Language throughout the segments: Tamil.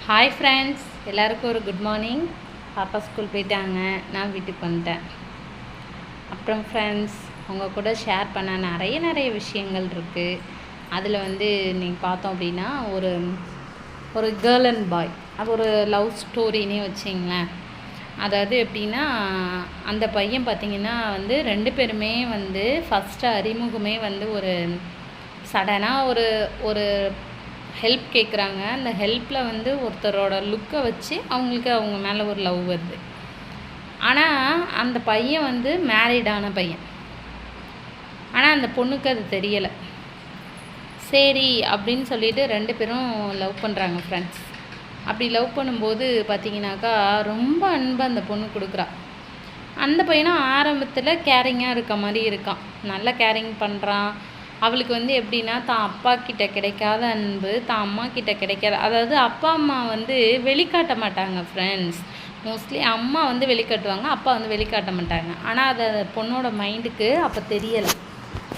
ஹாய் ஃப்ரெண்ட்ஸ், எல்லாருக்கும் ஒரு குட் மார்னிங். பாப்பா ஸ்கூல் போயிட்டாங்க, நான் வீட்டுக்கு வந்துட்டேன். அப்புறம் ஃப்ரெண்ட்ஸ், உங்கள் கூட ஷேர் பண்ண நிறைய விஷயங்கள் இருக்குது. அதில் நீங்கள் பார்த்தோம் அப்படின்னா ஒரு கேர்ள் அண்ட் பாய், அது ஒரு லவ் ஸ்டோரின்னே வச்சிங்களேன். அதாவது எப்படின்னா, அந்த பையன் பார்த்திங்கன்னா ரெண்டு பேருமே ஃபஸ்ட்டு அறிமுகமே ஒரு சடனாக ஒரு ஹெல்ப் கேட்குறாங்க. அந்த ஹெல்ப்பில் ஒருத்தரோட லுக்கை வச்சு அவங்களுக்கு அவங்க மேலே ஒரு லவ் வருது. ஆனால் அந்த பையன் மேரீடான பையன். ஆனால் அந்த பொண்ணுக்கு அது தெரியலை. சரி அப்படின்னு சொல்லிட்டு ரெண்டு பேரும் லவ் பண்ணுறாங்க ஃப்ரெண்ட்ஸ். அப்படி லவ் பண்ணும்போது பார்த்திங்கனாக்கா ரொம்ப அன்பை அந்த பொண்ணு கொடுக்குறா. அந்த பையனும் ஆரம்பத்தில் கேரிங்காக இருக்க மாதிரி இருக்கான், நல்லா கேரிங் பண்ணுறான். அவளுக்கு எப்படின்னா, தான் அப்பா கிட்ட கிடைக்காத அன்பு தான் அம்மா கிட்ட கிடைக்காத, அதாவது அப்பா அம்மா வெளிக்காட்ட மாட்டாங்க ஃப்ரெண்ட்ஸ். மோஸ்ட்லி அம்மா வெளிக்காட்டுவாங்க, அப்பா வெளிக்காட்ட மாட்டாங்க. ஆனால் அது பொண்ணோட மைண்டுக்கு அப்போ தெரியலை.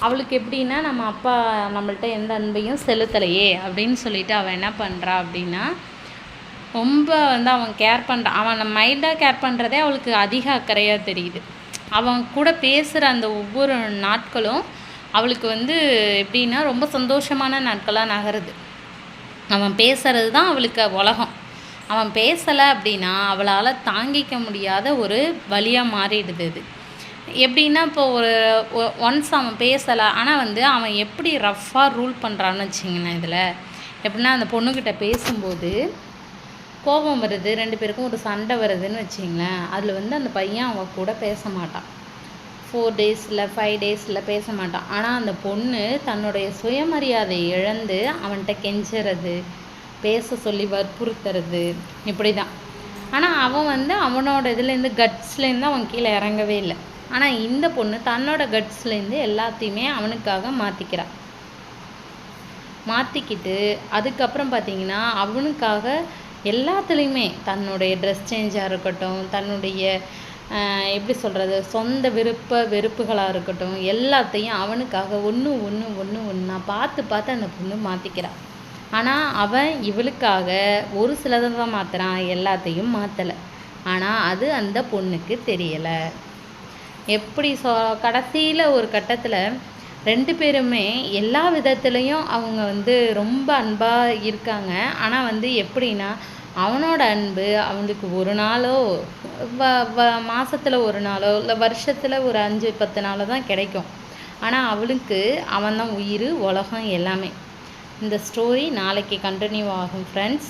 அவளுக்கு எப்படின்னா, நம்ம அப்பா நம்மள்ட்ட எந்த அன்பையும் செலுத்தலையே அப்படின்னு சொல்லிட்டு அவள் என்ன பண்ணுறா அப்படின்னா, ரொம்ப அவன் கேர் பண்ணுறான். அவன் மைண்டாக கேர் பண்ணுறதே அவளுக்கு அதிக அக்கறையாக தெரியுது. அவன் கூட பேசுகிற அந்த ஒவ்வொரு நாட்களும் அவளுக்கு எப்படின்னா ரொம்ப சந்தோஷமான நாட்களாக நகருது. அவன் பேசுகிறது தான் அவளுக்கு உலகம். அவன் பேசலை அப்படின்னா அவளால் தாங்கிக்க முடியாத ஒரு வலியாக மாறிடுது. அது எப்படின்னா, இப்போ ஒன்ஸ் அவன் பேசலை, ஆனால் அவன் எப்படி ரஃப்பாக ரூல் பண்ணுறான்னு வச்சிங்களேன். இதில் எப்படின்னா, அந்த பொண்ணுக்கிட்ட பேசும்போது கோபம் வருது, ரெண்டு பேருக்கும் ஒரு சண்டை வருதுன்னு வச்சிங்களேன். அதில் அந்த பையன் அவன் கூட பேச மாட்டான். 4 டேஸில் 5 டேஸில் பேச மாட்டான். ஆனால் அந்த பொண்ணு தன்னுடைய சுயமரியாதை இழந்து அவன்கிட்ட கெஞ்சுறது, பேச சொல்லி வற்புறுத்துறது, இப்படி தான். ஆனால் அவன் அவனோட இதுலேருந்து கட்ஸ்லேருந்து அவன் கீழே இறங்கவே இல்லை. ஆனால் இந்த பொண்ணு தன்னோட கட்ஸ்லேருந்து எல்லாத்தையுமே அவனுக்காக மாற்றிக்கிட்டு அதுக்கப்புறம் பார்த்திங்கன்னா, அவனுக்காக எல்லாத்துலேயுமே தன்னுடைய ட்ரெஸ் சேஞ்சாக இருக்கட்டும், தன்னுடைய எப்படி சொல்கிறது, சொந்த வெறுப்புகளாக இருக்கட்டும், எல்லாத்தையும் அவனுக்காக ஒன்றா பார்த்து அந்த பொண்ணு மாற்றிக்கிறான். ஆனால் அவன் இவளுக்காக ஒரு சிலதை தான் மாற்றுறான், எல்லாத்தையும் மாற்றலை. ஆனால் அது அந்த பொண்ணுக்கு தெரியலை. எப்படி கடைசியில் ஒரு கட்டத்தில் ரெண்டு பேருமே எல்லா விதத்துலேயும் அவங்க ரொம்ப அன்பாக இருக்காங்க. ஆனால் எப்படின்னா, அவனோட அன்பு அவனுக்கு ஒரு நாளோ மாதத்தில் ஒரு நாளோ இல்லை வருஷத்தில் ஒரு 5-10 நாளோ தான் கிடைக்கும். ஆனால் அவளுக்கு அவன் தான் உயிர், உலகம் எல்லாமே. இந்த ஸ்டோரி நாளைக்கு கண்டினியூ ஆகும் ஃப்ரெண்ட்ஸ்.